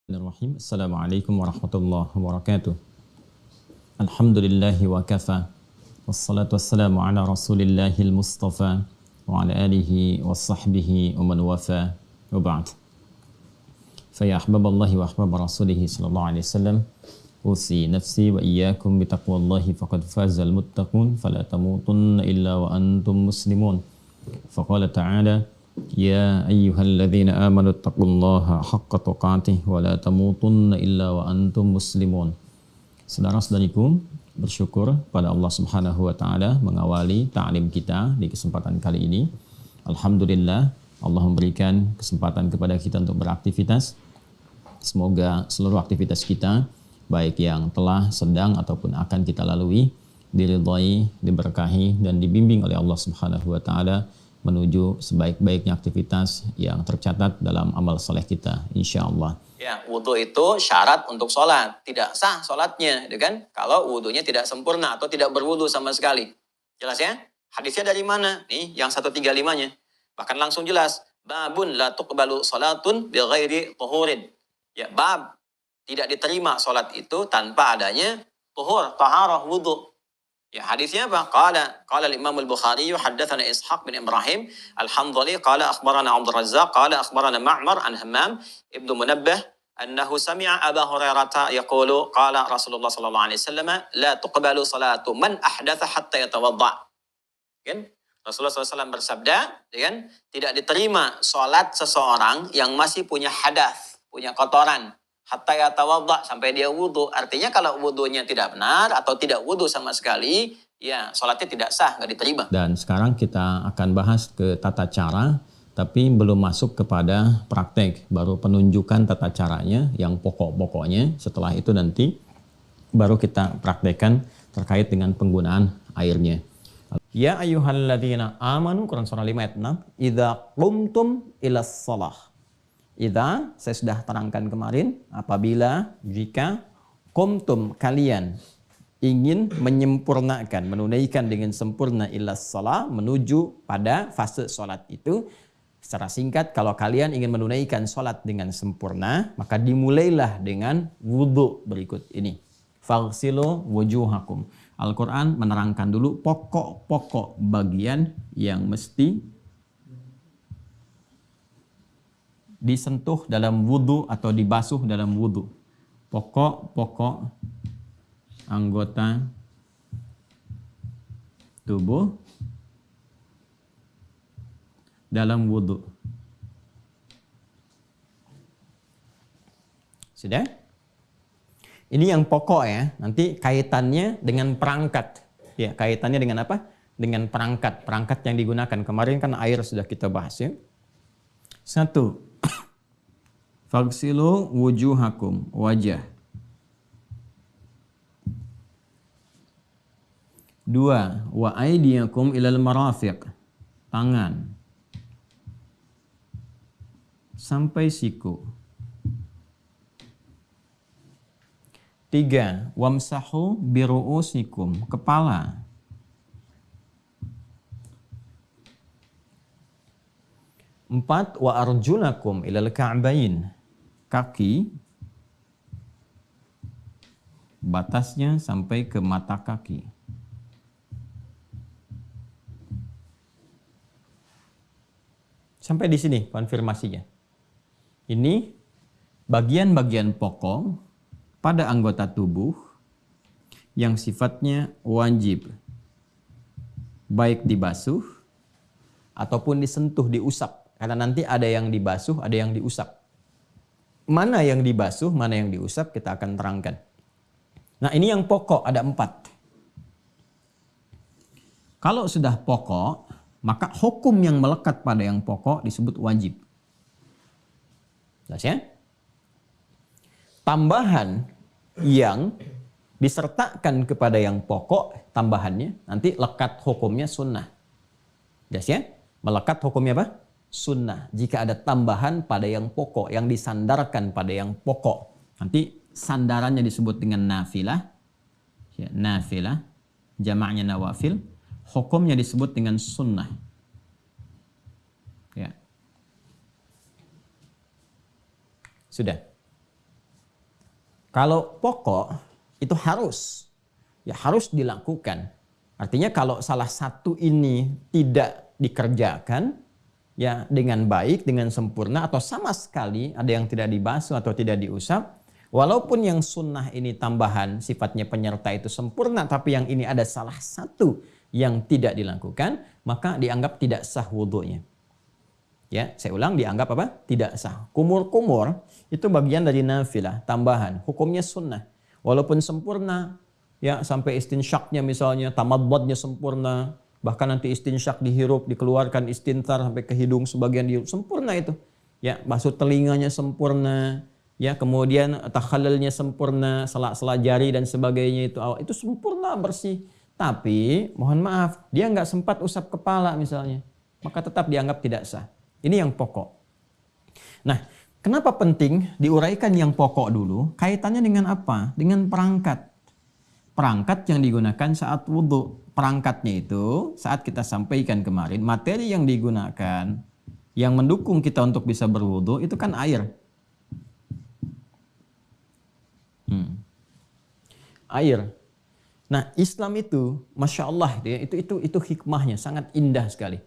Bismillahirrahmanirrahim. Assalamualaikum warahmatullahi wabarakatuh. Alhamdulillahi wa kafa. Wassalatu wassalamu ala rasulillahil mustafa wa ala alihi wa sahbihi wa man wafa wa ba'd. Faya ahbaballahi wa ahbab rasulihi sallallahu alaihi wasallam. Usi nafsi wa iyyakum bitaqwallahi faqad fazal muttaqun fala tamutunna illa wa antum muslimun. Faqala ta'ala Ya ayyuhalladzina amanu taqullaha haqqa tuqatih wa la tamutunna illa wa antum muslimun. Saudara-saudariku, bersyukur pada Allah Subhanahu wa taala mengawali ta'lim kita di kesempatan kali ini. Alhamdulillah, Allah memberikan kesempatan kepada kita untuk beraktivitas. Semoga seluruh aktivitas kita, baik yang telah, sedang ataupun akan kita lalui, diridhai, diberkahi dan dibimbing oleh Allah Subhanahu wa taala menuju sebaik-baiknya aktivitas yang tercatat dalam amal soleh kita, insya Allah. Ya, wudhu itu syarat untuk sholat. Tidak sah sholatnya, gitu kan? Kalau wudhunya tidak sempurna atau tidak berwudhu sama sekali. Jelas ya? Hadisnya dari mana? Nih, yang 135-nya. Bahkan langsung jelas. Babun la tuqbalu sholatun bi ghairi tuhurin. Ya, bab. Tidak diterima sholat itu tanpa adanya tuhur, taharah, wudhu. Ya, hadisnya apa? Qala al-Imam al-Bukhari haddatsana Ishaq bin Ibrahim al-Hanzali qala akhbarana Abdul Razzaq qala akhbarana Ma'mar an Hammam ibnu Munabbah annahu sami'a Abu Hurairah yaqulu qala Rasulullah sallallahu alaihi wasallam la tuqbalu salatu man ahdatha hatta yatawadda. Kan? Rasulullah SAW bersabda, kan? Tidak diterima salat seseorang yang masih punya hadas, punya kotoran. Hatta yatawadda, sampai dia wudhu. Artinya kalau wudhunya tidak benar atau tidak wudhu sama sekali, ya sholatnya tidak sah, nggak diterima. Dan sekarang kita akan bahas ke tata cara, tapi belum masuk kepada praktek. Baru penunjukan tata caranya yang pokok-pokoknya. Setelah itu nanti baru kita praktekkan terkait dengan penggunaan airnya. Ya ayyuhalladzina amanu, Quran surah 5 ayat 6. Idza qumtum ilas shalah. Idza, saya sudah terangkan kemarin, apabila, jika, qumtum, kalian ingin menyempurnakan, menunaikan dengan sempurna ilas shalah, menuju pada fase sholat itu. Secara singkat, kalau kalian ingin menunaikan sholat dengan sempurna, maka dimulailah dengan wudhu berikut ini. Faghsilu wujuhakum. Al-Quran menerangkan dulu pokok-pokok bagian yang mesti disentuh dalam wudhu atau dibasuh dalam wudhu. Pokok-pokok anggota tubuh dalam wudhu. Sudah? Ini yang pokok ya. Nanti kaitannya dengan perangkat. Ya, kaitannya dengan apa? Dengan perangkat. Perangkat yang digunakan. Kemarin kan air sudah kita bahas ya. 1. Faghsilu wujuhakum, wajah. 2. Wa aydiyakum ilal marafiq, tangan sampai siku. 3. Wamsahu biru'usikum, kepala. 4. Wa arjulakum ilal ka'bain, kaki batasnya sampai ke mata kaki. Sampai di sini konfirmasinya. Ini bagian-bagian pokok pada anggota tubuh yang sifatnya wajib, baik dibasuh ataupun disentuh, diusap. Karena nanti ada yang dibasuh, ada yang diusap. Mana yang dibasuh, mana yang diusap, kita akan terangkan. Nah, ini yang pokok, ada 4. Kalau sudah pokok, maka hukum yang melekat pada yang pokok disebut wajib. Jelas ya? Tambahan yang disertakan kepada yang pokok, tambahannya, nanti lekat hukumnya sunnah. Jelas ya? Melekat hukumnya apa? Sunnah. Jika ada tambahan pada yang pokok, yang disandarkan pada yang pokok, nanti sandarannya disebut dengan nafilah. Ya, nafilah, jamaknya nawafil. Hukumnya disebut dengan sunnah. Ya. Sudah. Kalau pokok itu harus dilakukan. Artinya kalau salah satu ini tidak dikerjakan ya dengan baik, dengan sempurna atau sama sekali ada yang tidak dibasuh atau tidak diusap, walaupun yang sunnah ini tambahan sifatnya penyerta itu sempurna, tapi yang ini ada salah satu yang tidak dilakukan, maka dianggap tidak sah wudhunya. Ya, saya ulang, dianggap apa? Tidak sah. Kumur-kumur itu bagian dari nafilah, tambahan. Hukumnya sunnah. Walaupun sempurna, ya sampai istinsyaknya misalnya, tamadmadnya sempurna, bahkan nanti istinsyak dihirup, dikeluarkan istintar sampai ke hidung sebagian dihirup, sempurna itu. Ya, basuh telinganya sempurna, ya kemudian takhalulnya sempurna, sela-sela jari dan sebagainya itu sempurna bersih. Tapi mohon maaf, dia nggak sempat usap kepala misalnya, maka tetap dianggap tidak sah. Ini yang pokok. Nah, kenapa penting diuraikan yang pokok dulu? Kaitannya dengan apa? Dengan perangkat. Perangkat yang digunakan saat wudhu. Perangkatnya itu saat kita sampaikan kemarin, materi yang digunakan yang mendukung kita untuk bisa berwudhu itu kan air. Air. Nah, Islam itu, masya Allah, itu hikmahnya sangat indah sekali.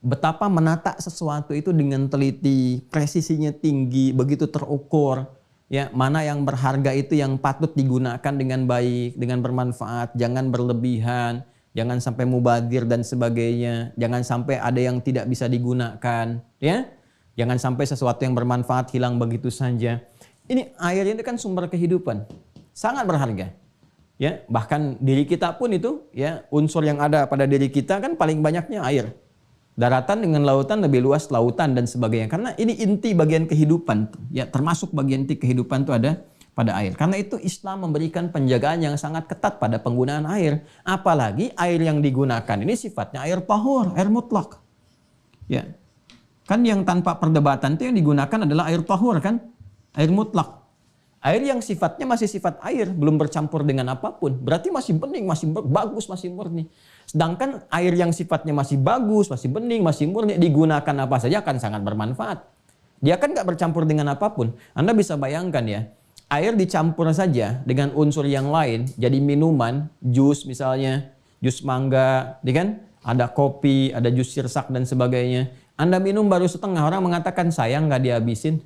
Betapa menata sesuatu itu dengan teliti, presisinya tinggi, begitu terukur. Ya, mana yang berharga itu yang patut digunakan dengan baik, dengan bermanfaat, jangan berlebihan, jangan sampai mubadir dan sebagainya, jangan sampai ada yang tidak bisa digunakan, ya. Jangan sampai sesuatu yang bermanfaat hilang begitu saja. Ini air itu kan sumber kehidupan, sangat berharga. Ya, bahkan diri kita pun itu, ya, unsur yang ada pada diri kita kan paling banyaknya air. Daratan dengan lautan lebih luas lautan dan sebagainya. Karena ini inti bagian kehidupan. Ya, termasuk bagian inti kehidupan itu ada pada air. Karena itu Islam memberikan penjagaan yang sangat ketat pada penggunaan air. Apalagi air yang digunakan ini sifatnya air tahur, air mutlak. Ya. Kan yang tanpa perdebatan itu yang digunakan adalah air tahur kan? Air mutlak. Air yang sifatnya masih sifat air, belum bercampur dengan apapun. Berarti masih bening, masih bagus, masih murni. Sedangkan air yang sifatnya masih bagus, masih bening, masih murni, digunakan apa saja akan sangat bermanfaat. Dia kan nggak bercampur dengan apapun. Anda bisa bayangkan ya, air dicampur saja dengan unsur yang lain, jadi minuman, jus misalnya, jus mangga, kan? Ada kopi, ada jus sirsak dan sebagainya. Anda minum baru setengah, orang mengatakan sayang nggak dihabisin.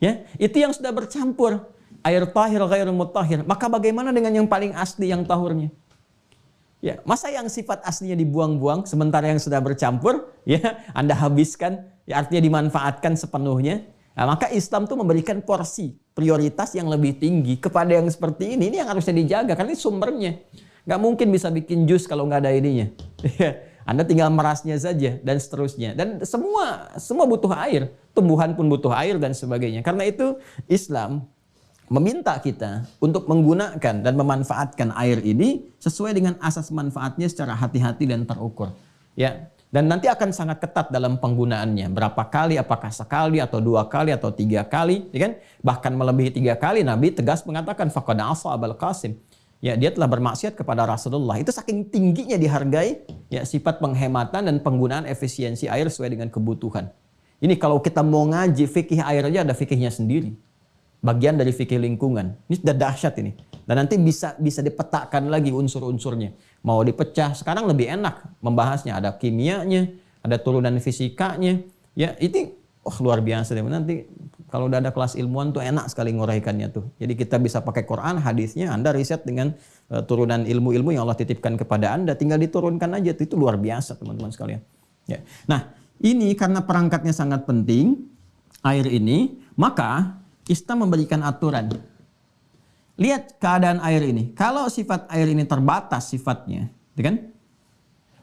Ya, itu yang sudah bercampur. Air tahir, ghairul mutahhir. Maka bagaimana dengan yang paling asli, yang tahurnya? Ya, masa yang sifat aslinya dibuang-buang, sementara yang sudah bercampur, ya, Anda habiskan, ya, artinya dimanfaatkan sepenuhnya. Nah, maka Islam tuh memberikan porsi, prioritas yang lebih tinggi kepada yang seperti ini. Ini yang harusnya dijaga, karena ini sumbernya. Nggak mungkin bisa bikin jus kalau nggak ada ininya. Anda tinggal merasnya saja, dan seterusnya. Dan semua butuh air. Tumbuhan pun butuh air, dan sebagainya. Karena itu Islam meminta kita untuk menggunakan dan memanfaatkan air ini sesuai dengan asas manfaatnya secara hati-hati dan terukur. Ya, dan nanti akan sangat ketat dalam penggunaannya. Berapa kali, apakah sekali atau 2 kali atau 3 kali, ya kan? Bahkan melebihi 3 kali Nabi tegas mengatakan faqad asa Abul Qasim. Ya, dia telah bermaksiat kepada Rasulullah. Itu saking tingginya dihargai ya sifat penghematan dan penggunaan efisiensi air sesuai dengan kebutuhan. Ini kalau kita mau ngaji fikih air aja ada fikihnya sendiri. Bagian dari fikih lingkungan. Ini sudah dahsyat ini. Dan nanti bisa dipetakan lagi unsur-unsurnya. Mau dipecah, sekarang lebih enak membahasnya. Ada kimianya, ada turunan fisikanya. Ya, itu luar biasa deh. Nanti kalau udah ada kelas ilmuwan tuh enak sekali nguraikannya tuh. Jadi kita bisa pakai Quran, hadisnya, Anda riset dengan turunan ilmu-ilmu yang Allah titipkan kepada Anda. Tinggal diturunkan aja tuh. Itu luar biasa teman-teman sekalian. Ya. Nah, ini karena perangkatnya sangat penting, air ini, maka Islam memberikan aturan. Lihat keadaan air ini. Kalau sifat air ini terbatas sifatnya, kan?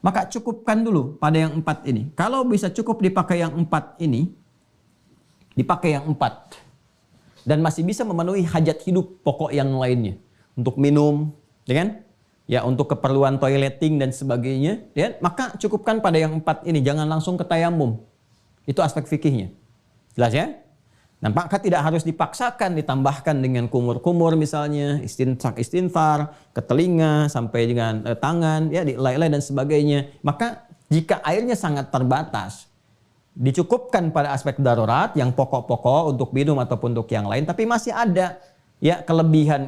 Maka cukupkan dulu pada yang 4 ini. Kalau bisa cukup dipakai yang 4 ini, dipakai yang 4. Dan masih bisa memenuhi hajat hidup pokok yang lainnya. Untuk minum, kan? Ya, untuk keperluan toileting dan sebagainya, ya, maka cukupkan pada yang 4 ini. Jangan langsung ke tayamum. Itu aspek fikihnya. Jelas ya? Nah, maka tidak harus dipaksakan ditambahkan dengan kumur-kumur misalnya, istinfar, ke telinga, sampai dengan tangan, ya, dilai-lai dan sebagainya. Maka jika airnya sangat terbatas, dicukupkan pada aspek darurat yang pokok-pokok untuk minum ataupun untuk yang lain, tapi masih ada Ya, kelebihan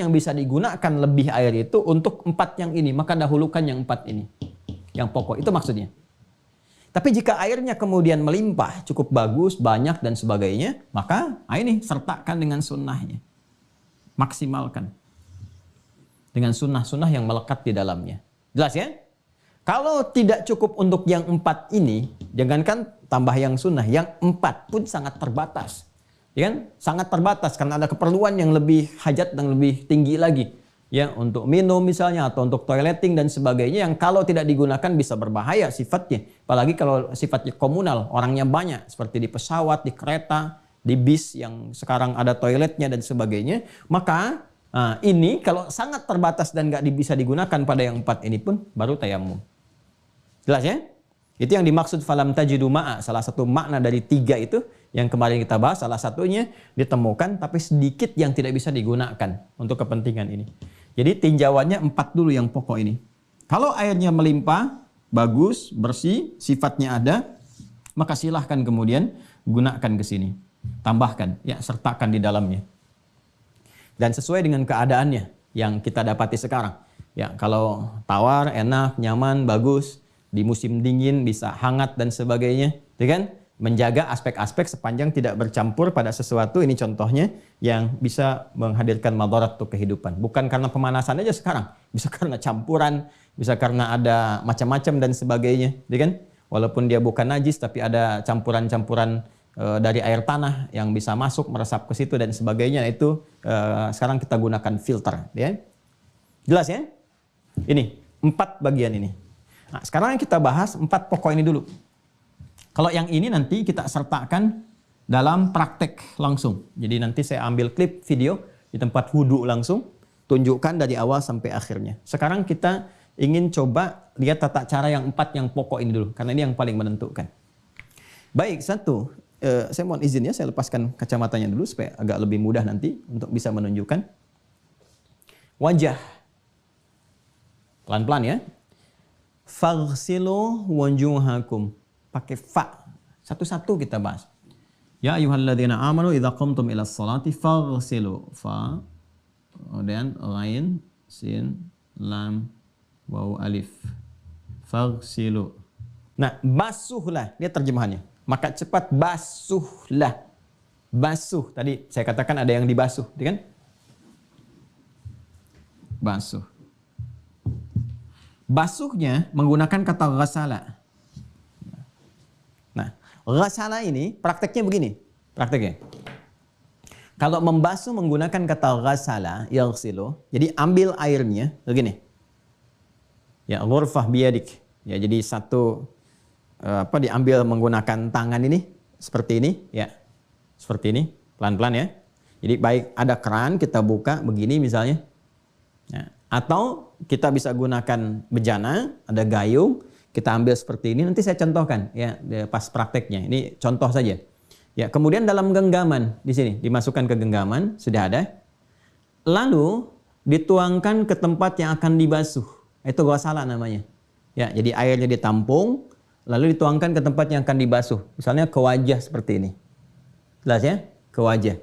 yang bisa digunakan lebih air itu untuk 4 yang ini, maka dahulukan yang 4 ini. Yang pokok, itu maksudnya. Tapi jika airnya kemudian melimpah, cukup bagus, banyak dan sebagainya, maka ini sertakan dengan sunnahnya. Maksimalkan. Dengan sunnah-sunnah yang melekat di dalamnya. Jelas ya? Kalau tidak cukup untuk yang 4 ini, jangankan tambah yang sunnah, yang 4 pun sangat terbatas. Ya kan? Sangat terbatas karena ada keperluan yang lebih hajat dan lebih tinggi lagi. Ya, untuk minum misalnya atau untuk toileting dan sebagainya yang kalau tidak digunakan bisa berbahaya sifatnya. Apalagi kalau sifatnya komunal, orangnya banyak seperti di pesawat, di kereta, di bis yang sekarang ada toiletnya dan sebagainya. Maka ini kalau sangat terbatas dan nggak bisa digunakan pada yang 4 ini pun baru tayamum. Jelas ya? Itu yang dimaksud falam tajidu ma'a. Salah satu makna dari 3 itu yang kemarin kita bahas, salah satunya ditemukan tapi sedikit yang tidak bisa digunakan untuk kepentingan ini. Jadi tinjauannya 4 dulu yang pokok ini. Kalau airnya melimpah, bagus, bersih, sifatnya ada, maka silahkan kemudian gunakan ke sini. Tambahkan, ya sertakan di dalamnya. Dan sesuai dengan keadaannya yang kita dapati sekarang. Ya, kalau tawar, enak, nyaman, bagus. Di musim dingin bisa hangat dan sebagainya, ya kan? Menjaga aspek-aspek sepanjang tidak bercampur pada sesuatu, ini contohnya yang bisa menghadirkan madarat untuk kehidupan. Bukan karena pemanasan aja sekarang, bisa karena campuran, bisa karena ada macam-macam dan sebagainya, ya kan? Walaupun dia bukan najis tapi ada campuran-campuran dari air tanah yang bisa masuk meresap ke situ dan sebagainya, itu sekarang kita gunakan filter, ya. Jelas ya? Ini 4 bagian ini. Nah, sekarang kita bahas 4 pokok ini dulu. Kalau yang ini nanti kita sertakan dalam praktek langsung. Jadi nanti saya ambil klip video di tempat wudhu langsung, tunjukkan dari awal sampai akhirnya. Sekarang kita ingin coba lihat tata cara yang 4 yang pokok ini dulu, karena ini yang paling menentukan. Baik, saya mohon izin ya, saya lepaskan kacamatanya dulu supaya agak lebih mudah nanti untuk bisa menunjukkan. Wajah. Pelan-pelan ya. Faghsilu wujuhakum. Pakai fa. Satu-satu kita bahas. Ya ayyuhalladzina amanu idza qumtum ilas salati faghsilu. Fa. Kemudian ghain, sin, lam, waw, alif. Faghsilu. Nah, basuhlah. Lihat terjemahannya. Maka cepat basuhlah. Basuh. Tadi saya katakan ada yang dibasuh, kan? Basuh. Basuhnya menggunakan kata ghasala. Nah, ghasala ini prakteknya begini. Prakteknya. Kalau membasuh menggunakan kata ghasala, yaghsilu. Jadi ambil airnya begini. Ya, ghurfah biyadik. Ya, jadi diambil menggunakan tangan ini seperti ini, ya. Seperti ini, pelan-pelan ya. Jadi baik ada keran kita buka begini misalnya. Ya. Atau kita bisa gunakan bejana, ada gayung, kita ambil seperti ini. Nanti saya contohkan ya pas prakteknya. Ini contoh saja. Ya, kemudian dalam genggaman di sini dimasukkan ke genggaman, sudah ada. Lalu dituangkan ke tempat yang akan dibasuh. Itu ghasala namanya. Ya, jadi airnya ditampung, lalu dituangkan ke tempat yang akan dibasuh. Misalnya ke wajah seperti ini. Jelas ya? Ke wajah.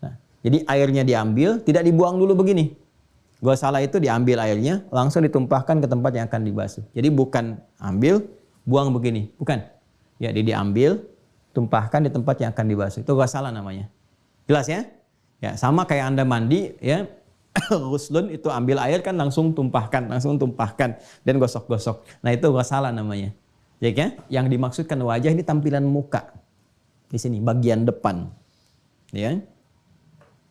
Nah, jadi airnya diambil, tidak dibuang dulu begini. Ghasala itu diambil airnya, langsung ditumpahkan ke tempat yang akan dibasuh. Jadi bukan ambil, buang begini. Bukan. Ya, diambil, tumpahkan di tempat yang akan dibasuh. Itu ghasala namanya. Jelas ya? Ya, sama kayak Anda mandi, ya. Ghuslun itu ambil air kan langsung tumpahkan dan gosok-gosok. Nah, itu ghasala namanya. Ya kan? Yang dimaksudkan wajah ini tampilan muka. Di sini bagian depan. Ya.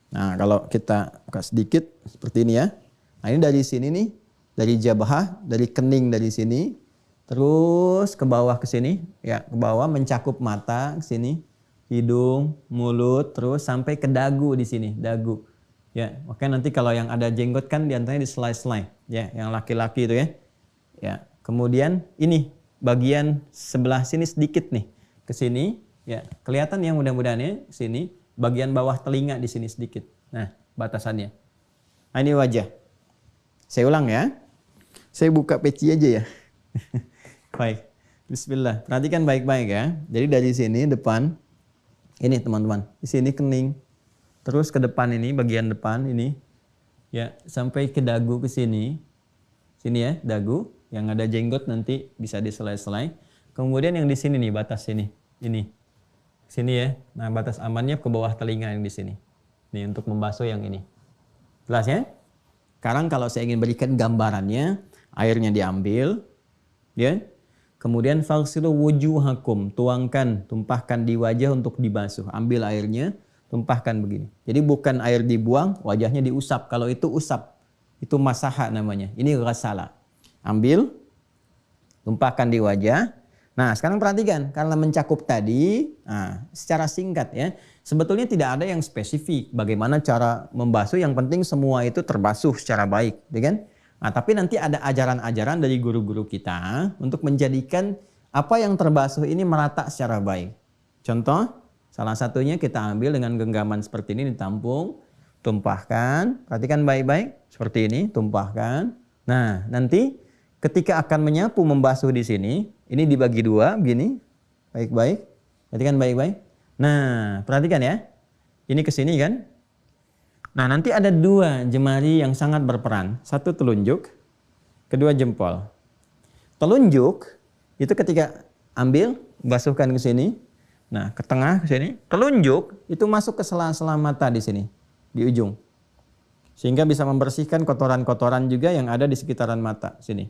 Nah, kalau kita buka sedikit seperti ini ya. Nah, ini dari sini nih, dari jabhah, dari kening dari sini, terus ke bawah ke sini, ya, ke bawah mencakup mata ke sini, hidung, mulut, terus sampai ke dagu di sini, dagu. Ya, oke, nanti kalau yang ada jenggot kan diantaranya di selai-selai, ya, yang laki-laki itu ya. Ya, kemudian ini bagian sebelah sini sedikit nih ke sini, ya, kelihatan yang mudah-mudahan ya, sini. Bagian bawah telinga di sini sedikit. Nah, batasannya. Nah, ini wajah. Saya ulang ya. Saya buka peci aja ya. Baik. Bismillah. Perhatikan baik-baik ya. Jadi dari sini depan. Ini teman-teman. Di sini kening. terus ke depan ini, bagian depan ini, ya sampai ke dagu ke sini, sini ya dagu, yang ada jenggot nanti bisa diselai-selai. Kemudian yang di sini nih batas sini, ini, sini ya. Nah batas amannya ke bawah telinga yang di sini, nih untuk membasuh yang ini. Jelas ya? Sekarang kalau saya ingin berikan gambarannya, airnya diambil, ya. Kemudian faghsilu wujuhakum, tumpahkan di wajah untuk dibasuh. Ambil airnya, tumpahkan begini. Jadi bukan air dibuang, wajahnya diusap. Kalau itu usap, itu masaha namanya. Ini ghasala. Ambil, tumpahkan di wajah. Nah, sekarang perhatikan, karena mencakup tadi, secara singkat ya, sebetulnya tidak ada yang spesifik bagaimana cara membasuh. Yang penting semua itu terbasuh secara baik, ya kan? Nah, tapi nanti ada ajaran-ajaran dari guru-guru kita untuk menjadikan apa yang terbasuh ini merata secara baik. Contoh, salah satunya kita ambil dengan genggaman seperti ini, ditampung, tumpahkan, perhatikan baik-baik, seperti ini, tumpahkan. Nah, nanti ketika akan menyapu membasuh di sini, ini dibagi dua, begini, baik-baik, perhatikan baik-baik. Nah, perhatikan ya, ini ke sini kan. Nah, nanti ada dua jemari yang sangat berperan. Satu telunjuk, kedua jempol. Telunjuk itu ketika ambil, basuhkan ke sini. Nah, ke tengah ke sini. Telunjuk itu masuk ke sela-sela mata di sini, di ujung. Sehingga bisa membersihkan kotoran-kotoran juga yang ada di sekitaran mata sini.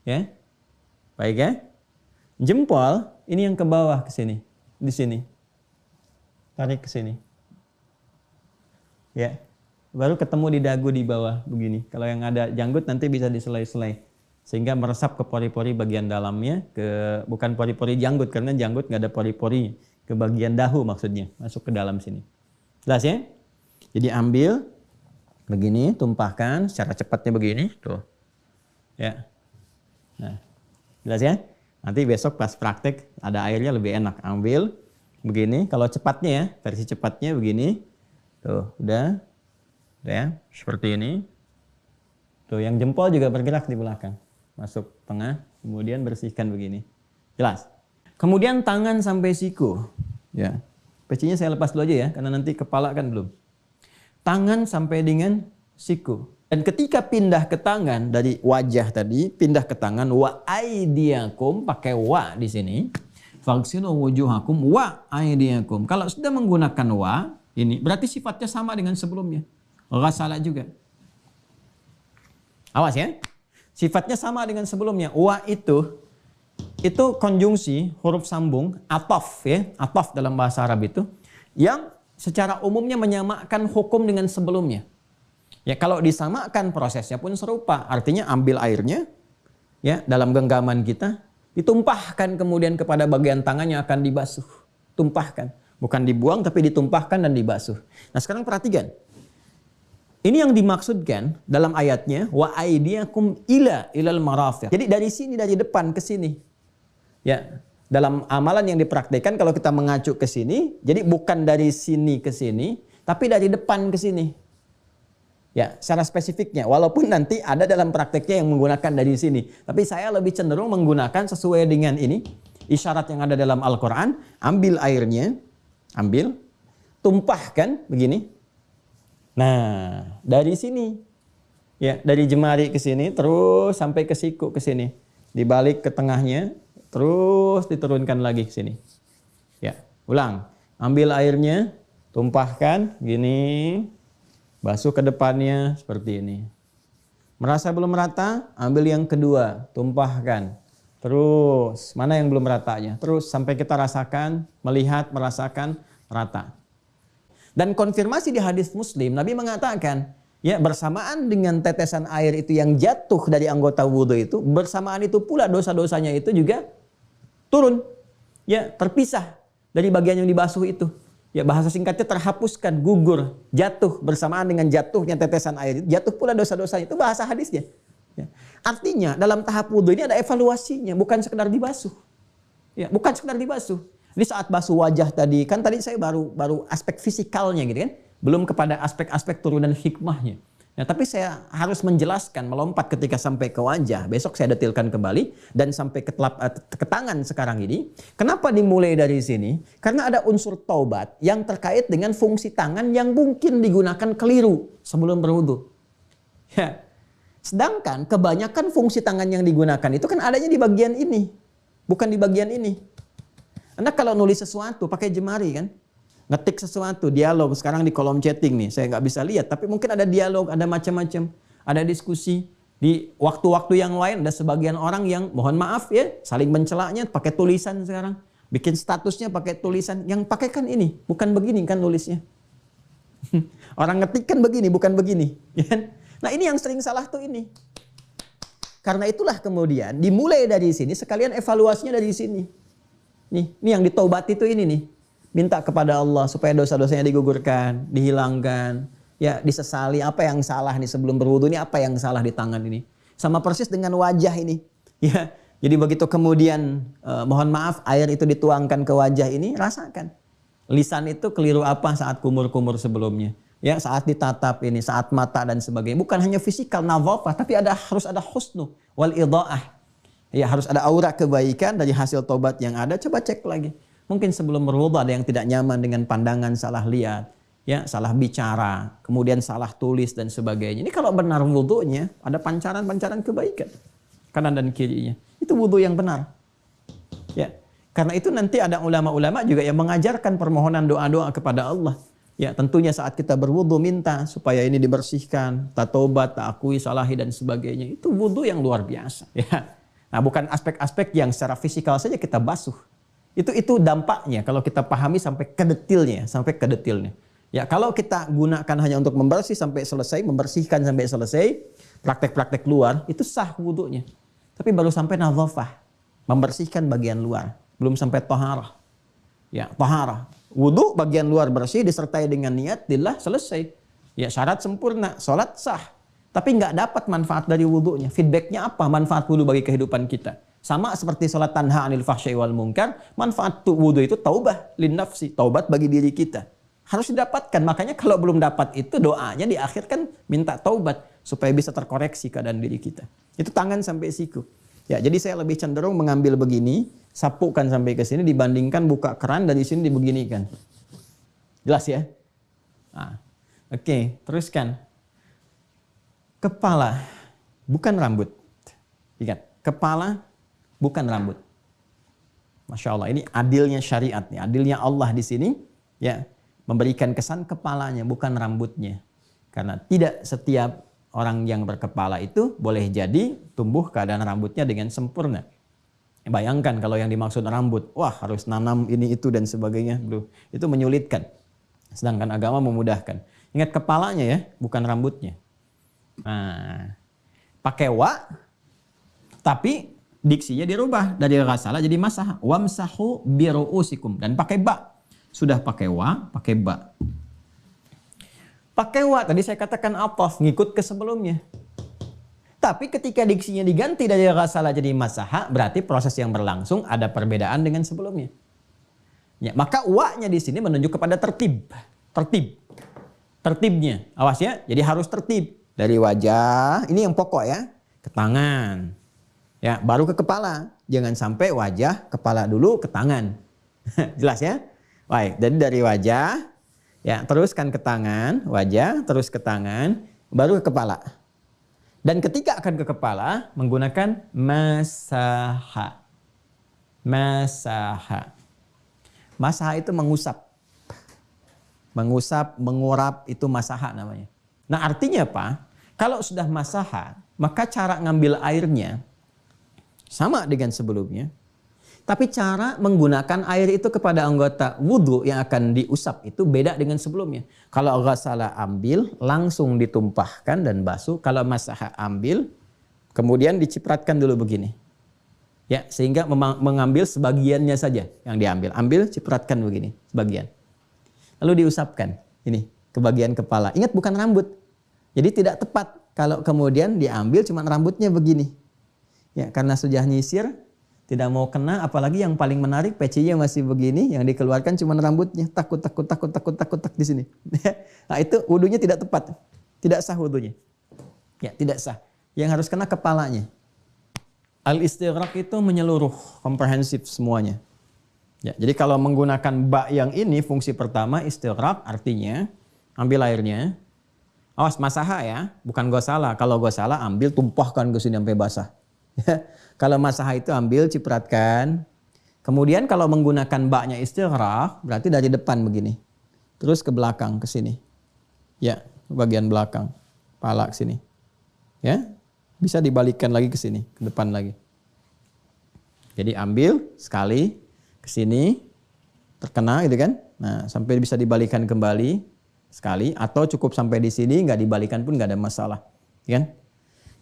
Ya. Baik ya. Jempol ini yang ke bawah ke sini, di sini. Tarik ke sini. Ya, baru ketemu di dagu di bawah begini. Kalau yang ada janggut nanti bisa diselai-selai sehingga meresap ke pori-pori bagian dalamnya, bukan pori-pori janggut karena janggut nggak ada pori-pori, ke bagian dahu maksudnya, masuk ke dalam sini. Jelas ya? Jadi ambil begini, tumpahkan secara cepatnya begini, tuh. Ya. Nah, jelas ya? Nanti besok pas praktek ada airnya lebih enak. Ambil begini, kalau cepatnya ya, versi cepatnya begini. Tuh, udah ya, seperti ini. Tuh, yang jempol juga bergerak di belakang. Masuk tengah, kemudian bersihkan begini. Jelas? Kemudian tangan sampai siku. Ya. Pecinya saya lepas dulu aja ya, karena nanti kepala kan belum. Tangan sampai dengan siku. Dan ketika pindah ke tangan, dari wajah tadi, pindah ke tangan, wa aidiakum, pakai wa di sini. Faghsilu wujuhakum wa aidiakum. Kalau sudah menggunakan wa, ini berarti sifatnya sama dengan sebelumnya. Ghasala juga. Awas ya. Sifatnya sama dengan sebelumnya. Wa itu konjungsi huruf sambung ataf ya. Ataf dalam bahasa Arab itu yang secara umumnya menyamakan hukum dengan sebelumnya. Ya, kalau disamakan prosesnya pun serupa. Artinya ambil airnya ya dalam genggaman kita, ditumpahkan kemudian kepada bagian tangan yang akan dibasuh. Tumpahkan. Bukan dibuang tapi ditumpahkan dan dibasuh. Nah, sekarang perhatikan. Ini yang dimaksudkan dalam ayatnya wa aidiakum ilal marafiq. Jadi dari sini, dari depan ke sini. Ya, dalam amalan yang dipraktikkan kalau kita mengacu ke sini, jadi bukan dari sini ke sini, tapi dari depan ke sini. Ya, secara spesifiknya. Walaupun nanti ada dalam prakteknya yang menggunakan dari sini, tapi saya lebih cenderung menggunakan sesuai dengan ini, isyarat yang ada dalam Al-Qur'an, ambil airnya, ambil, tumpahkan begini. Nah, dari sini, ya dari jemari ke sini, terus sampai ke siku ke sini, dibalik ke tengahnya, terus diturunkan lagi ke sini. Ya, ulang. Ambil airnya, tumpahkan, gini, basuh ke depannya seperti ini. Merasa belum rata, ambil yang kedua, tumpahkan. Terus, mana yang belum ratanya? Terus sampai kita rasakan, melihat, merasakan rata. Dan konfirmasi di hadis Muslim, Nabi mengatakan, ya bersamaan dengan tetesan air itu yang jatuh dari anggota wudhu itu, bersamaan itu pula dosa-dosanya itu juga turun. Ya, terpisah dari bagian yang dibasuh itu. Ya, bahasa singkatnya terhapuskan, gugur, jatuh bersamaan dengan jatuhnya tetesan air itu, jatuh pula dosa-dosanya. Itu bahasa hadisnya. Ya. Artinya dalam tahap wudhu ini ada evaluasinya, bukan sekedar dibasuh. Ya, bukan sekedar dibasuh. Jadi saat basuh wajah tadi, kan tadi saya baru aspek fisikalnya gitu kan, belum kepada aspek-aspek turunan hikmahnya. Nah, tapi saya harus menjelaskan, melompat ketika sampai ke wajah. Besok saya detilkan kembali dan sampai ke tangan sekarang ini. Kenapa dimulai dari sini? Karena ada unsur taubat yang terkait dengan fungsi tangan yang mungkin digunakan keliru sebelum berwudu. Ya. Sedangkan kebanyakan fungsi tangan yang digunakan itu kan adanya di bagian ini, bukan di bagian ini. Anda kalau nulis sesuatu pakai jemari kan? Ngetik sesuatu, dialog sekarang di kolom chatting nih, saya nggak bisa lihat, tapi mungkin ada dialog, ada macam-macam, ada diskusi. Di waktu-waktu yang lain ada sebagian orang yang mohon maaf ya, saling mencelaknya pakai tulisan sekarang, bikin statusnya pakai tulisan, yang pakai kan ini, bukan begini kan nulisnya. Orang ngetik kan begini, bukan begini. Nah ini yang sering salah tuh ini. Karena itulah kemudian dimulai dari sini, sekalian evaluasinya dari sini. Ini yang ditaubat itu ini nih. Minta kepada Allah supaya dosa-dosanya digugurkan, dihilangkan, ya disesali apa yang salah nih sebelum berwudu, ini apa yang salah di tangan ini. Sama persis dengan wajah ini. Ya, jadi begitu kemudian mohon maaf air itu dituangkan ke wajah ini, rasakan. Lisan itu keliru apa saat kumur-kumur sebelumnya. Ya, saat ditatap ini, saat mata dan sebagainya. Bukan hanya fisikal nadhafah, tapi harus ada husnu wal idha'ah. Ya, harus ada aura kebaikan dari hasil tobat yang ada. Coba cek lagi. Mungkin sebelum berwudu ada yang tidak nyaman dengan pandangan, salah lihat, ya, salah bicara, kemudian salah tulis dan sebagainya. Ini kalau benar wudunya, ada pancaran-pancaran kebaikan kanan dan kirinya. Itu wudu yang benar. Ya, karena itu nanti ada ulama-ulama juga yang mengajarkan permohonan doa-doa kepada Allah. Ya, tentunya saat kita berwudu minta supaya ini dibersihkan, tak tobat, tak akui salahi dan sebagainya. Itu wudu yang luar biasa. Ya, nah bukan aspek-aspek yang secara fisikal saja kita basuh. Itu dampaknya kalau kita pahami sampai ke detailnya, Ya, kalau kita gunakan hanya untuk membersih sampai selesai, membersihkan sampai selesai, praktek-praktek luar, itu sah wudunya. Tapi baru sampai nadhafah, membersihkan bagian luar, belum sampai taharah. Ya, taharah. Wudu bagian luar bersih disertai dengan niat, lillah, selesai. Ya, syarat sempurna, salat sah. Tapi nggak dapat manfaat dari wudunya. Feedbacknya apa? Manfaat wudu bagi kehidupan kita. Sama seperti sholat tanha anil fahsyai wal munkar, manfaat wudu itu taubah lin nafsi, taubat bagi diri kita. Harus didapatkan, makanya kalau belum dapat itu doanya di akhir kan minta taubat supaya bisa terkoreksi keadaan diri kita. Itu tangan sampai siku. Ya, jadi saya lebih cenderung mengambil begini, sapukan sampai ke sini dibandingkan buka keran dari sini dibeginikan. Jelas ya? Nah, oke, teruskan. Kepala, bukan rambut. Ingat, kepala bukan rambut. Masya Allah, ini adilnya syariat nih, adilnya Allah di sini, ya, memberikan kesan kepalanya bukan rambutnya. Karena tidak setiap orang yang berkepala itu boleh jadi tumbuh keadaan rambutnya dengan sempurna. Bayangkan kalau yang dimaksud rambut, wah harus nanam ini itu dan sebagainya, bro. Itu menyulitkan. Sedangkan agama memudahkan. Ingat kepalanya ya, bukan rambutnya. Nah, pakai wa, tapi diksinya dirubah dari ghasala jadi masah. Wamsahu biru'usikum, dan pakai ba. Sudah pakai wa, pakai ba. Pakai wa tadi saya katakan ataf, ngikut ke sebelumnya. Tapi ketika diksinya diganti dari ghasala jadi masaha, berarti proses yang berlangsung ada perbedaan dengan sebelumnya. Ya, maka wa-nya di sini menunjuk kepada tertib. Tertibnya. Awas ya, jadi harus tertib. Dari wajah, ini yang pokok ya, ke tangan. Ya, baru ke kepala. Jangan sampai wajah, kepala dulu, ke tangan. Jelas ya? Baik, jadi dari wajah, ya teruskan ke tangan, wajah, terus ke tangan, baru ke kepala. Dan ketika akan ke kepala, menggunakan masaha. Masaha. Masaha itu mengusap. Mengusap, mengurap, itu masaha namanya. Nah artinya apa? Kalau sudah masaha, maka cara ngambil airnya sama dengan sebelumnya. Tapi cara menggunakan air itu kepada anggota wudhu yang akan diusap itu beda dengan sebelumnya. Kalau ghasala ambil, langsung ditumpahkan dan basuh. Kalau masaha ambil, kemudian dicipratkan dulu begini. Ya, sehingga mengambil sebagiannya saja yang diambil. Ambil, cipratkan begini, sebagian. Lalu diusapkan, ini, ke bagian kepala. Ingat bukan rambut. Jadi tidak tepat kalau kemudian diambil cuma rambutnya begini. Ya, karena sudah nyisir, tidak mau kena, apalagi yang paling menarik pecinya masih begini, yang dikeluarkan cuma rambutnya, takut di sini. Nah itu wudunya tidak tepat, tidak sah wudunya. Ya, tidak sah. Yang harus kena kepalanya. Al-istighraq itu menyeluruh, komprehensif semuanya. Ya, jadi kalau menggunakan ba yang ini, fungsi pertama istighraq artinya ambil airnya. Awas masaha ya, bukan gosala. Kalau gosala ambil tumpahkan ke sini sampai basah. Kalau masaha itu ambil cipratkan. Kemudian kalau menggunakan ba-nya istighraq berarti dari depan begini. Terus ke belakang ke sini. Ya, bagian belakang. Kepala ke sini. Ya. Bisa dibalikkan lagi ke sini, ke depan lagi. Jadi ambil sekali ke sini terkena gitu kan. Nah, sampai bisa dibalikkan kembali sekali atau cukup sampai di sini nggak dibalikkan pun nggak ada masalah, kan?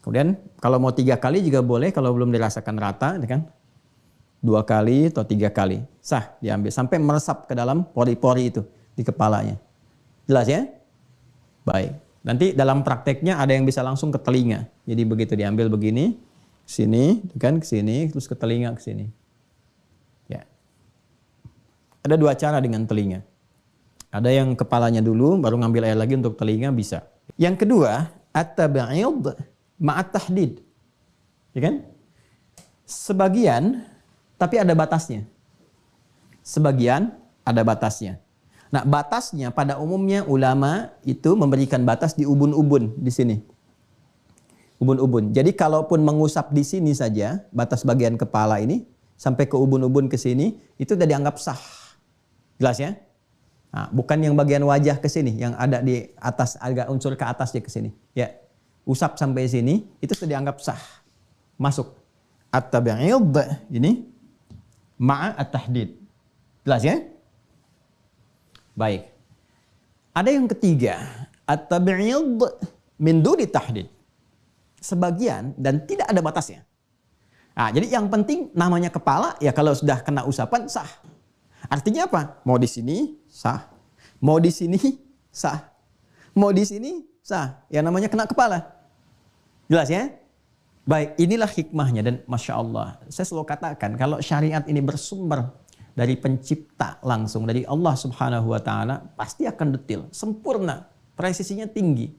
Kemudian kalau mau 3 kali juga boleh kalau belum dirasakan rata, gitu kan? 2 kali atau 3 kali sah diambil sampai meresap ke dalam pori-pori itu di kepalanya. Jelas ya? Baik. Nanti dalam prakteknya ada yang bisa langsung ke telinga. Jadi begitu diambil begini, sini, kan ke sini, terus ke telinga ke sini. Ya. Ada 2 cara dengan telinga. Ada yang kepalanya dulu, baru ngambil air lagi untuk telinga bisa. Yang kedua, at-tab'id ma'at tahdid. Ya kan? Sebagian, tapi ada batasnya. Sebagian ada batasnya. Nah, batasnya pada umumnya ulama itu memberikan batas di ubun-ubun di sini. Ubun-ubun. Jadi kalaupun mengusap di sini saja, batas bagian kepala ini sampai ke ubun-ubun ke sini, itu sudah dianggap sah. Jelas ya? Nah, bukan yang bagian wajah ke sini, yang ada di atas, agak unsur ke atasnya ke sini. Ya, usap sampai sini, itu sudah dianggap sah. Masuk. At-tab'id ini ma'a at-tahdid. Jelas ya? Baik. Ada yang ketiga, at-tab'id min duni tahdid. Sebagian dan tidak ada batasnya. Nah, jadi yang penting namanya kepala ya kalau sudah kena usapan sah. Artinya apa? Mau di sini sah. Mau di sini sah. Mau di sini sah. Ya namanya kena kepala. Jelas ya? Baik, inilah hikmahnya dan Masya Allah. Saya selalu katakan kalau syariat ini bersumber dari pencipta langsung, dari Allah Subhanahu wa Ta'ala, pasti akan detail, sempurna, presisinya tinggi.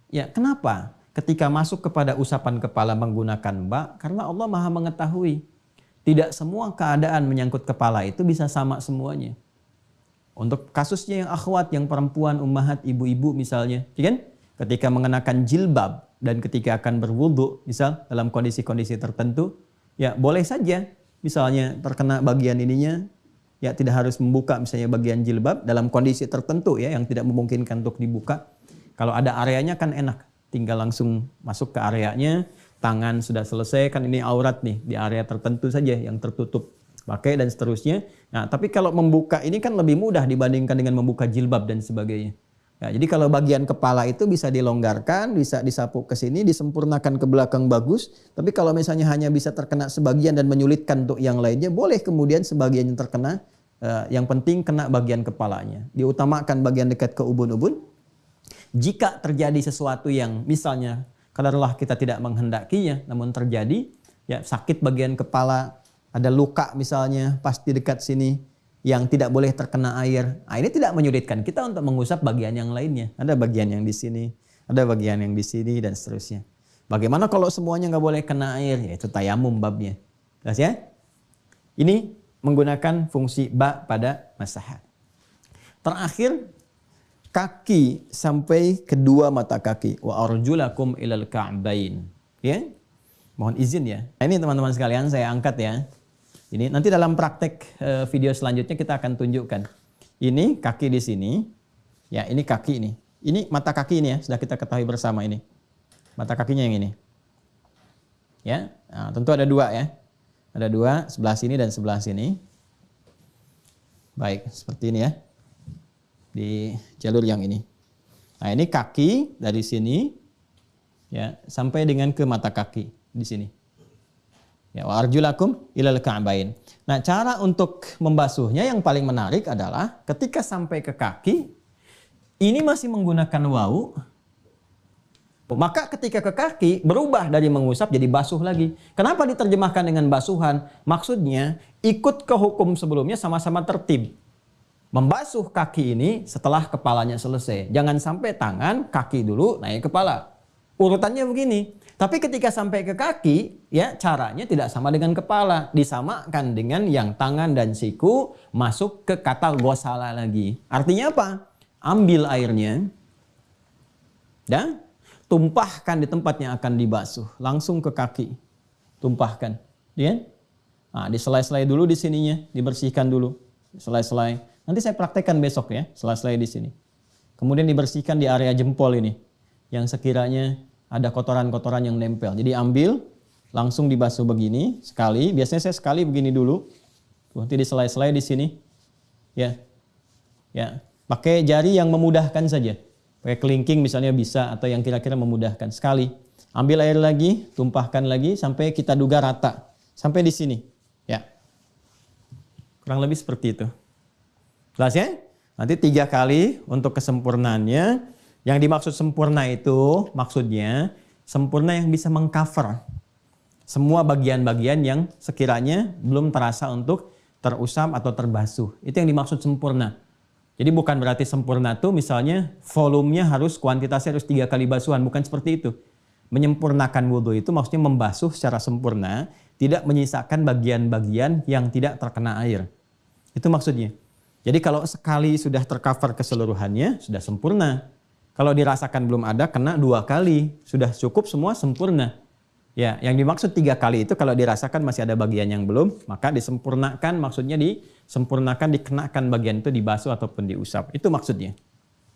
Ya, kenapa? Ketika masuk kepada usapan kepala menggunakan ba, karena Allah Maha mengetahui. Tidak semua keadaan menyangkut kepala itu bisa sama semuanya. Untuk kasusnya yang akhwat, yang perempuan, ummahat, ibu-ibu misalnya, ya kan? Ketika mengenakan jilbab dan ketika akan berwudu, misal dalam kondisi-kondisi tertentu, ya boleh saja misalnya terkena bagian ininya, ya tidak harus membuka misalnya bagian jilbab dalam kondisi tertentu ya yang tidak memungkinkan untuk dibuka. Kalau ada areanya kan enak, tinggal langsung masuk ke areanya, tangan sudah selesai kan ini aurat nih di area tertentu saja yang tertutup, pakai dan seterusnya. Nah, tapi kalau membuka ini kan lebih mudah dibandingkan dengan membuka jilbab dan sebagainya. Ya, jadi kalau bagian kepala itu bisa dilonggarkan, bisa disapu ke sini, disempurnakan ke belakang bagus. Tapi kalau misalnya hanya bisa terkena sebagian dan menyulitkan untuk yang lainnya, boleh kemudian sebagian yang terkena. Yang penting kena bagian kepalanya. Diutamakan bagian dekat ke ubun-ubun. Jika terjadi sesuatu yang misalnya, kadarullah kita tidak menghendakinya, namun terjadi, ya sakit bagian kepala, ada luka misalnya pas di dekat sini, yang tidak boleh terkena air. Nah, ini tidak menyulitkan kita untuk mengusap bagian yang lainnya. Ada bagian yang di sini, ada bagian yang di sini dan seterusnya. Bagaimana kalau semuanya nggak boleh kena air? Ya itu tayamum babnya. Jelas ya? Ini menggunakan fungsi ba pada masaha. Terakhir, kaki sampai kedua mata kaki. Wa arjulakum ilal ka'bain. Ya? Mohon izin ya. Nah, ini teman-teman sekalian saya angkat ya. Ini nanti dalam praktek video selanjutnya kita akan tunjukkan. Ini kaki di sini. Ya, ini kaki ini. Ini mata kaki ini ya, sudah kita ketahui bersama ini. Mata kakinya yang ini. Ya, nah, tentu ada 2 ya. Ada 2, sebelah sini dan sebelah sini. Baik, seperti ini ya. Di jalur yang ini. Nah, ini kaki dari sini ya sampai dengan ke mata kaki di sini. Ya, wa arjulakum ilal ka'bain. Nah, cara untuk membasuhnya yang paling menarik adalah ketika sampai ke kaki, ini masih menggunakan wau. Maka ketika ke kaki berubah dari mengusap jadi basuh lagi. Kenapa diterjemahkan dengan basuhan? Maksudnya ikut ke hukum sebelumnya sama-sama tertib. Membasuh kaki ini setelah kepalanya selesai. Jangan sampai tangan, kaki dulu naik kepala. Urutannya begini. Tapi ketika sampai ke kaki, ya caranya tidak sama dengan kepala. Disamakan dengan yang tangan dan siku masuk ke kata ghasala lagi. Artinya apa? Ambil airnya dan tumpahkan di tempat yang akan dibasuh. Langsung ke kaki. Tumpahkan. Ya? Nah, diselai-selai dulu di sininya. Dibersihkan dulu. Selai-selai. Nanti saya praktekkan besok ya. Selai-selai di sini. Kemudian dibersihkan di area jempol ini. Yang sekiranya ada kotoran-kotoran yang nempel. Jadi ambil, langsung dibasuh begini sekali. Biasanya saya sekali begini dulu. Nanti diselai-selai di sini. Ya, ya. Pakai jari yang memudahkan saja. Pakai kelingking misalnya bisa, atau yang kira-kira memudahkan. Sekali. Ambil air lagi, tumpahkan lagi sampai kita duga rata. Sampai di sini. Ya. Kurang lebih seperti itu. Jelas ya? Nanti 3 kali untuk kesempurnaannya. Yang dimaksud sempurna itu maksudnya sempurna yang bisa mengcover semua bagian-bagian yang sekiranya belum terasa untuk terusap atau terbasuh. Itu yang dimaksud sempurna. Jadi bukan berarti sempurna itu misalnya volumenya kuantitasnya harus 3 kali basuhan. Bukan seperti itu. Menyempurnakan wudhu itu maksudnya membasuh secara sempurna, tidak menyisakan bagian-bagian yang tidak terkena air. Itu maksudnya. Jadi kalau sekali sudah tercover keseluruhannya, sudah sempurna. Kalau dirasakan belum ada, kena 2 kali. Sudah cukup semua sempurna. Ya, yang dimaksud 3 kali itu kalau dirasakan masih ada bagian yang belum, maka disempurnakan, maksudnya disempurnakan, dikenakan bagian itu dibasuh ataupun diusap. Itu maksudnya.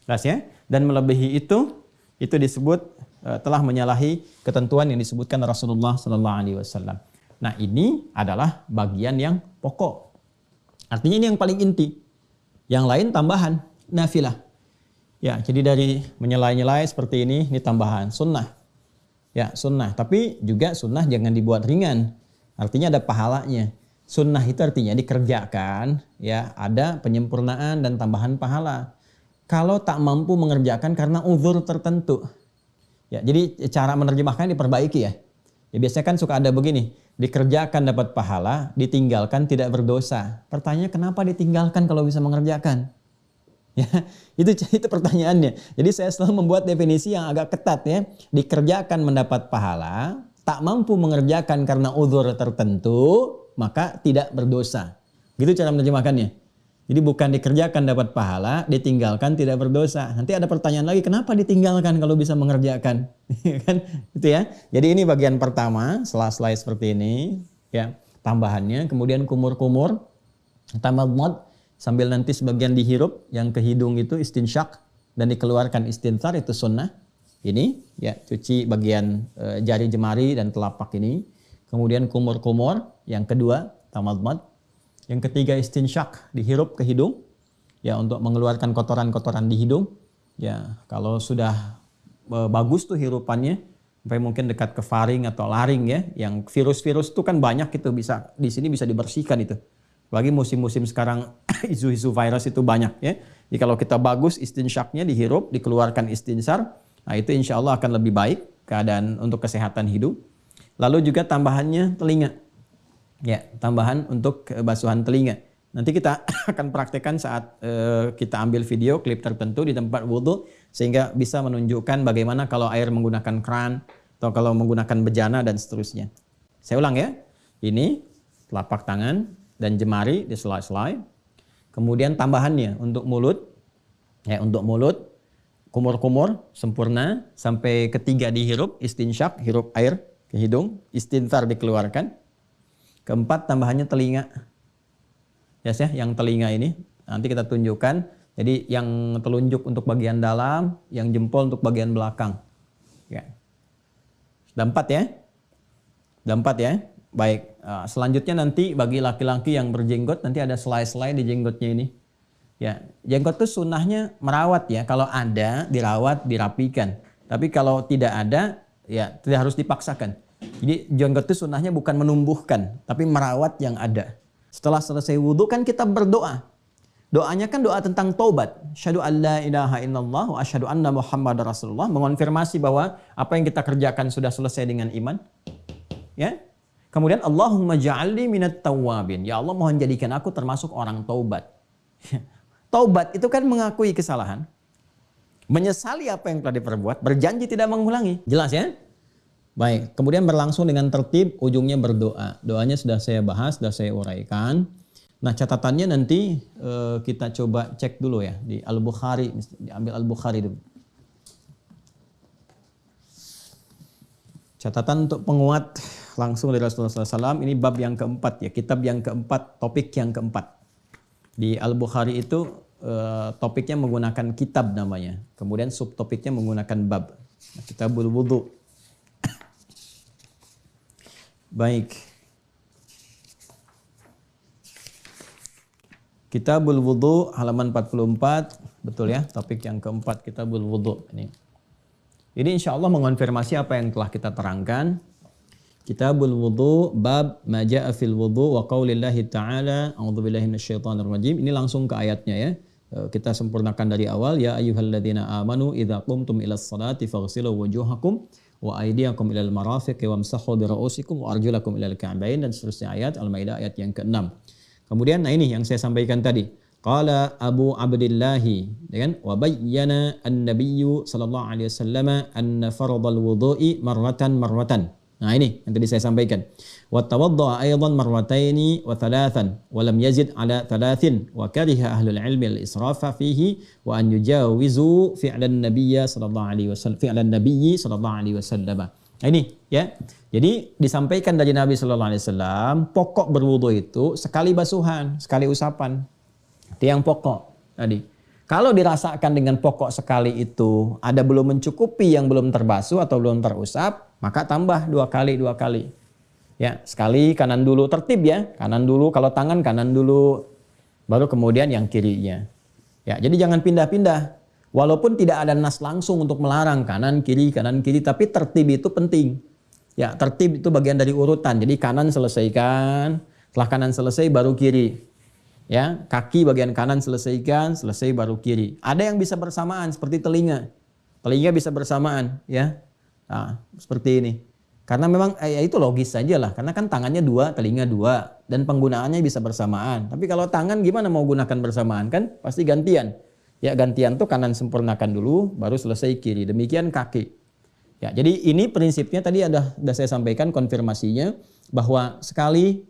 Jelas ya? Dan melebihi itu disebut telah menyalahi ketentuan yang disebutkan Rasulullah SAW. Nah, ini adalah bagian yang pokok. Artinya ini yang paling inti. Yang lain tambahan, nafilah. Ya, jadi dari menyelai-nyelai seperti ini tambahan sunnah. Ya, sunnah. Tapi juga sunnah jangan dibuat ringan. Artinya ada pahalanya. Sunnah itu artinya dikerjakan, ya ada penyempurnaan dan tambahan pahala. Kalau tak mampu mengerjakan karena uzur tertentu. Ya, jadi cara menerjemahkan diperbaiki ya. Ya biasanya kan suka ada begini, dikerjakan dapat pahala, ditinggalkan tidak berdosa. Pertanyaannya kenapa ditinggalkan kalau bisa mengerjakan? Ya, itu pertanyaannya. Jadi saya selalu membuat definisi yang agak ketat ya. Dikerjakan mendapat pahala, tak mampu mengerjakan karena uzur tertentu, maka tidak berdosa. Gitu cara menerjemahkannya. Jadi bukan dikerjakan dapat pahala, ditinggalkan tidak berdosa. Nanti ada pertanyaan lagi, kenapa ditinggalkan kalau bisa mengerjakan? Kan itu ya. Jadi ini bagian pertama, selai-selai seperti ini, ya. Tambahannya, kemudian kumur-kumur, tamadmad, sambil nanti sebagian dihirup, yang ke hidung itu istinsyak dan dikeluarkan istinthar, itu sunnah. Ini ya, cuci bagian jari jemari dan telapak ini. Kemudian kumur-kumur, yang kedua tamadmad. Yang ketiga istinsyak, dihirup ke hidung ya untuk mengeluarkan kotoran-kotoran di hidung. Ya, kalau sudah bagus tuh hirupannya sampai mungkin dekat ke faring atau laring ya, yang virus-virus itu kan banyak, itu bisa di sini bisa dibersihkan itu. Bagi musim-musim sekarang isu-isu virus itu banyak ya. Jadi kalau kita bagus istinsyaknya dihirup, dikeluarkan istinsar, nah itu insya Allah akan lebih baik keadaan untuk kesehatan hidung. Lalu juga tambahannya telinga. Ya, tambahan untuk basuhan telinga. Nanti kita akan praktekkan saat kita ambil video klip tertentu di tempat wudhu, sehingga bisa menunjukkan bagaimana kalau air menggunakan keran atau kalau menggunakan bejana dan seterusnya. Saya ulang ya. Ini telapak tangan dan jemari diselai-selai. Kemudian tambahannya untuk mulut. Ya, untuk mulut kumur-kumur sempurna sampai ketiga dihirup, istinsyak, hirup air ke hidung, istinthar dikeluarkan. Keempat tambahannya telinga. Yes, ya, yang telinga ini nanti kita tunjukkan. Jadi yang telunjuk untuk bagian dalam, yang jempol untuk bagian belakang. Ya. Sudah 4 ya? Sudah 4 ya? Baik, selanjutnya nanti bagi laki-laki yang berjenggot nanti ada selai-selai di jenggotnya ini. Ya, jenggot itu sunnahnya merawat ya. Kalau ada dirawat, dirapikan. Tapi kalau tidak ada ya tidak harus dipaksakan. Jadi jenggot itu sunnahnya bukan menumbuhkan, tapi merawat yang ada. Setelah selesai wudhu kan kita berdoa. Doanya kan doa tentang taubat. Asyhadu an la ilaha illallah wa asyhadu anna Muhammadar Rasulullah. Mengonfirmasi bahwa apa yang kita kerjakan sudah selesai dengan iman. Ya. Kemudian Allahumma ja'alni minat tawwabin. Ya Allah, mohon jadikan aku termasuk orang taubat. Taubat itu kan mengakui kesalahan. Menyesali apa yang telah diperbuat, berjanji tidak mengulangi. Jelas ya? Baik, kemudian berlangsung dengan tertib, ujungnya berdoa. Doanya sudah saya bahas, sudah saya uraikan. Nah, catatannya nanti kita coba cek dulu ya di Al-Bukhari, diambil Al-Bukhari dulu. Catatan untuk penguat langsung dari Rasulullah SAW, ini bab yang keempat ya, kitab yang keempat, topik yang keempat. Di Al-Bukhari itu topiknya menggunakan kitab namanya, kemudian subtopiknya menggunakan bab. Nah, Kitabul Wudhu. Baik. Kitabul Wudhu halaman 44, betul ya, topik yang keempat Kitabul Wudhu ini. Ini insya Allah mengonfirmasi apa yang telah kita terangkan. Kitabul Wudhu bab ma jaa fil wudhu wa qaulillahi ta'ala a'udzubillahi minasyaitonir rajim. Ini langsung ke ayatnya ya. Kita sempurnakan dari awal, ya ayyuhalladzina amanu idza qumtum ilas salati faghsilu wujuhakum wa aydiyakum ilal marafiqi wamsahu bi ra'usikum wa arjulakum ilal ka'bain, dan seterusnya ayat Al-Maidah ayat yang ke-6. Kemudian nah ini yang saya sampaikan tadi. Qala Abu Abdillahi, kan? Wa bayyana an-nabiyyu sallallahu alaihi wasallam anna fardhal wudhu'i marratan. Nah ini yang tadi saya sampaikan. Wa tawadda'a aidan marrataini wa thalathan wa lam yazid ala thalathin wa kariha ahlul ilmi al-israfa fihi wa an yujawizu fi'lan nabiyyi sallallahu alaihi wasallam. Nah ini ya. Jadi disampaikan dari Nabi sallallahu alaihi wasallam, pokok berwudu itu sekali basuhan, sekali usapan. Itu yang pokok tadi. Kalau dirasakan dengan pokok sekali itu ada belum mencukupi yang belum terbasuh atau belum terusap, maka tambah dua kali. Ya, sekali kanan dulu, tertib ya. Kanan dulu, kalau tangan kanan dulu, baru kemudian yang kirinya. Ya, jadi jangan pindah-pindah. Walaupun tidak ada nas langsung untuk melarang kanan kiri, tapi tertib itu penting. Ya, tertib itu bagian dari urutan. Jadi kanan selesaikan, setelah kanan selesai baru kiri. Ya, kaki bagian kanan selesaikan, selesai baru kiri. Ada yang bisa bersamaan seperti telinga. Telinga bisa bersamaan, ya. Nah, seperti ini. Karena memang ya itu logis saja lah. Karena kan tangannya dua, telinga dua, dan penggunaannya bisa bersamaan. Tapi kalau tangan gimana mau gunakan bersamaan kan? Pasti gantian. Ya, gantian tuh kanan sempurnakan dulu, baru selesai kiri. Demikian kaki. Ya, jadi ini prinsipnya tadi sudah saya sampaikan konfirmasinya bahwa sekali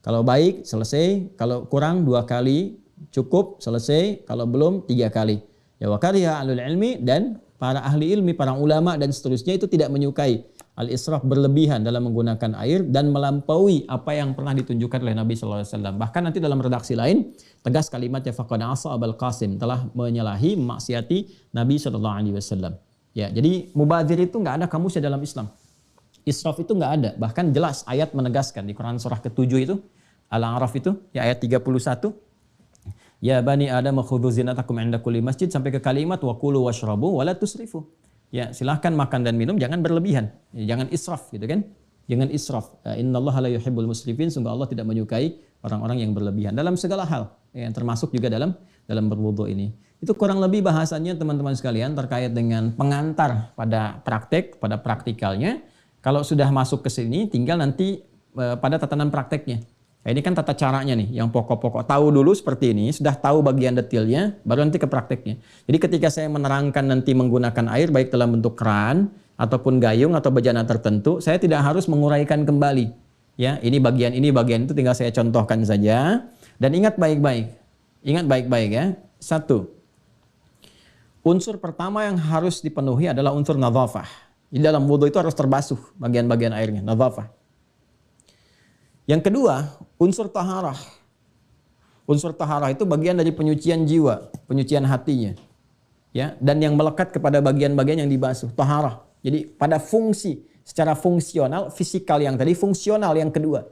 kalau baik selesai, kalau kurang 2 kali, cukup selesai, kalau belum 3 kali. Ya wa kariha ahlul ilmi, dan para ahli ilmi, para ulama dan seterusnya itu tidak menyukai al-israf, berlebihan dalam menggunakan air dan melampaui apa yang pernah ditunjukkan oleh Nabi sallallahu alaihi wasallam. Bahkan nanti dalam redaksi lain tegas kalimatnya faqad asa Abul Qasim, telah menyalahi, memaksiati Nabi sallallahu alaihi wasallam. Ya, jadi mubadzir itu enggak ada kamusnya dalam Islam. Israf itu enggak ada, bahkan jelas ayat menegaskan di Quran surah ke-7 itu Al-A'raf itu ya ayat 31. Ya bani Adam khudhu zinatakum 'inda kulli masjid, sampai ke kalimat wa kulu washrabu wa la tusrifu. Ya, silahkan makan dan minum, jangan berlebihan. Ya, jangan israf gitu kan? Jangan israf. Innallaha la yuhibbul musrifin, sungguh Allah tidak menyukai orang-orang yang berlebihan dalam segala hal. Ya, termasuk juga dalam berwudu ini. Itu kurang lebih bahasannya teman-teman sekalian terkait dengan pengantar pada praktek, pada praktikalnya. Kalau sudah masuk ke sini tinggal nanti pada tatanan prakteknya. Nah, ini kan tata caranya nih, yang pokok-pokok. Tahu dulu seperti ini, sudah tahu bagian detailnya, baru nanti ke prakteknya. Jadi ketika saya menerangkan nanti menggunakan air, baik dalam bentuk keran, ataupun gayung, atau bejana tertentu, saya tidak harus menguraikan kembali. Ya, ini bagian itu tinggal saya contohkan saja. Dan ingat baik-baik. Ingat baik-baik ya. 1. Unsur pertama yang harus dipenuhi adalah unsur nadhafah. Di dalam wudu itu harus terbasuh bagian-bagian airnya, nadhafah. Yang kedua, unsur taharah. Unsur taharah itu bagian dari penyucian jiwa, penyucian hatinya. Ya, dan yang melekat kepada bagian-bagian yang dibasuh, taharah. Jadi pada fungsi, secara fungsional, fisikal yang tadi, fungsional yang kedua.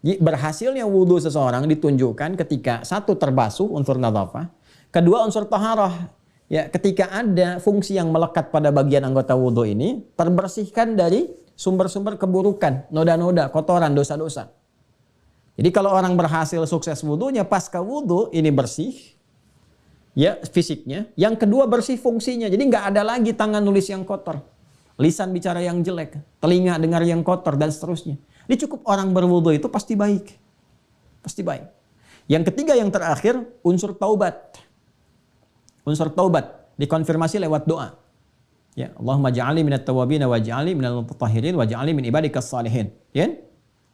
Jadi berhasilnya wudu seseorang ditunjukkan ketika 1 terbasuh, unsur nadhafah. Kedua, unsur taharah. Ya, ketika ada fungsi yang melekat pada bagian anggota wudu ini, terbersihkan dari sumber-sumber keburukan, noda-noda, kotoran, dosa-dosa. Jadi kalau orang berhasil sukses wudunya, pasca wudu ini bersih, ya fisiknya. Yang kedua bersih fungsinya. Jadi nggak ada lagi tangan nulis yang kotor, lisan bicara yang jelek, telinga dengar yang kotor dan seterusnya. Ini cukup orang berwudu itu pasti baik, pasti baik. Yang ketiga yang terakhir unsur taubat. Unsur taubat. dikonfirmasi lewat doa. Ya, Allahumma ja'alni minat tawwabin wa ja'alni minal mutatahhirin wa ja'alni min ibadikas salihin. Ya.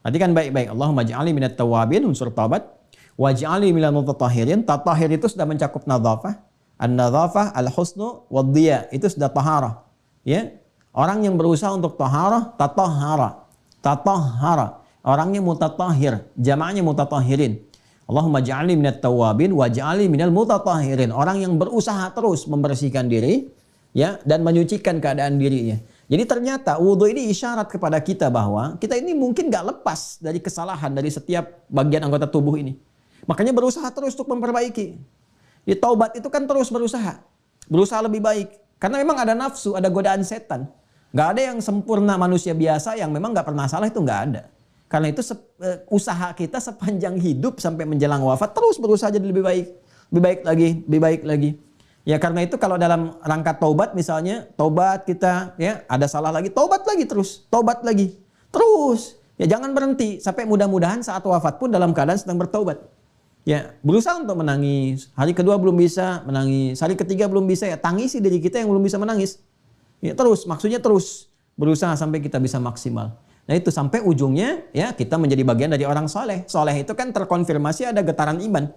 Perhatikan baik-baik. Allahumma ja'alni minat tawwabin, unsur taubat, wa ja'alni minal mutatahhirin. Tatahhir itu sudah mencakup nadzafah. An-nadzafah al-husnu wad-diya, itu sudah taharah. Ya. Orang yang berusaha untuk taharah, tatahhara. Tatahhara. Orangnya mutatahhir, jamaahnya mutatahhirin. Allahumma ja'alni minat tawwabin wa ja'alni minal mutatahhirin. Orang yang berusaha terus membersihkan diri, ya, dan menyucikan keadaan dirinya. Jadi ternyata wudu ini isyarat kepada kita bahwa kita ini mungkin gak lepas dari kesalahan dari setiap bagian anggota tubuh ini. Makanya berusaha terus untuk memperbaiki. Di taubat itu kan terus berusaha lebih baik. Karena memang ada nafsu, ada godaan setan. Gak ada yang sempurna manusia biasa yang memang gak pernah salah, itu gak ada. Karena itu usaha kita sepanjang hidup sampai menjelang wafat terus berusaha jadi lebih baik. Lebih baik lagi, lebih baik lagi. Ya karena itu kalau dalam rangka taubat misalnya, taubat kita ya ada salah lagi, taubat lagi terus, taubat lagi. Terus, ya jangan berhenti sampai mudah-mudahan saat wafat pun dalam keadaan sedang bertaubat. Ya, berusaha untuk menangis. Hari kedua belum bisa menangis, hari ketiga belum bisa, ya tangisi diri kita yang belum bisa menangis. Ya terus, maksudnya terus berusaha sampai kita bisa maksimal. Nah itu sampai ujungnya ya kita menjadi bagian dari orang soleh. Soleh itu kan terkonfirmasi ada getaran iman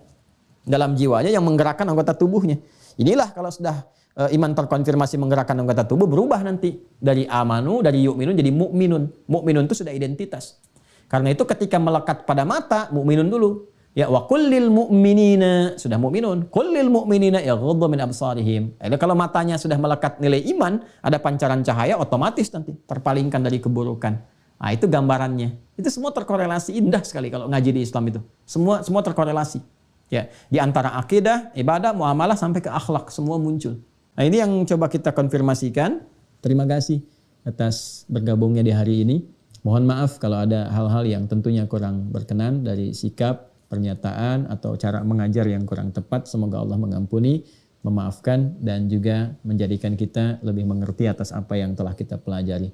dalam jiwanya yang menggerakkan anggota tubuhnya. Inilah kalau sudah iman terkonfirmasi menggerakkan anggota tubuh, berubah nanti dari amanu, dari yu'minun jadi mu'minun. Mu'minun itu sudah identitas. Karena itu ketika melekat pada mata, mu'minun dulu. Ya wa kullil mu'minina, sudah mu'minun. Kullil mu'minina yaghuddu min absarihim. Kalau matanya sudah melekat nilai iman, ada pancaran cahaya, otomatis nanti terpalingkan dari keburukan. Nah itu gambarannya. Itu semua terkorelasi, indah sekali kalau ngaji di Islam itu. Semua terkorelasi. Ya, di antara akidah, ibadah, muamalah sampai ke akhlak semua muncul. Nah, ini yang coba kita konfirmasikan. Terima kasih atas bergabungnya di hari ini. Mohon maaf kalau ada hal-hal yang tentunya kurang berkenan dari sikap, pernyataan atau cara mengajar yang kurang tepat. Semoga Allah mengampuni, memaafkan dan juga menjadikan kita lebih mengerti atas apa yang telah kita pelajari.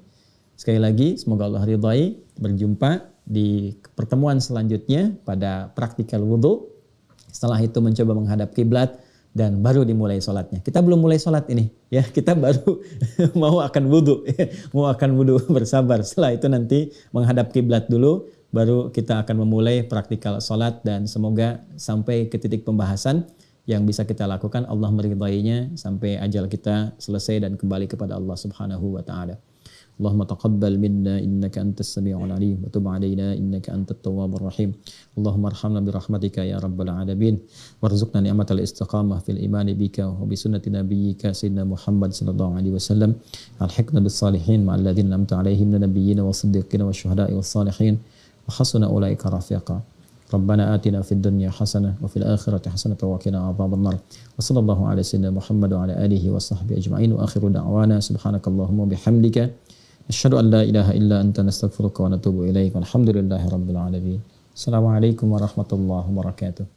Sekali lagi, semoga Allah ridhai. Berjumpa di pertemuan selanjutnya pada praktikal wudu. Setelah itu mencoba menghadap kiblat dan baru dimulai sholatnya. Kita belum mulai sholat ini, ya kita baru mau akan wudhu, bersabar. Setelah itu nanti menghadap kiblat dulu, baru kita akan memulai praktikal sholat dan semoga sampai ke titik pembahasan yang bisa kita lakukan Allah meridainya sampai ajal kita selesai dan kembali kepada Allah Subhanahu wa taala. Allahumma taqabbal minna innaka antas sami'ul alim wa tub 'alaina innaka antat tawwabur rahim. Allahumma arhamna bi rahmatika ya rabbal alamin warzuqna ni'matal istiqamah fil iman bika wa bi sunnati nabiyyika sayyidina Muhammad sallallahu alaihi wasallam. Alhiqna bis salihin ma'al ladzina an'amta 'alaihim minan nabiyyin was-siddiqin wasyuhada'i was-salihin wa hasuna ulaika rafiqa. Rabbana atina fid dunya hasanah wa fil akhirati hasanah wa qina adzabannar. Wa sallallahu ala sayyidina Muhammad wa ala alihi wa sahbihi ajma'in wa akhiru da'wana subhanakallahumma bihamdika asyhadu an la ilaha illa anta nastaghfiruka wa natubu ilaik. Walhamdulillahi rabbil alamin. Assalamualaikum warahmatullahi wabarakatuh.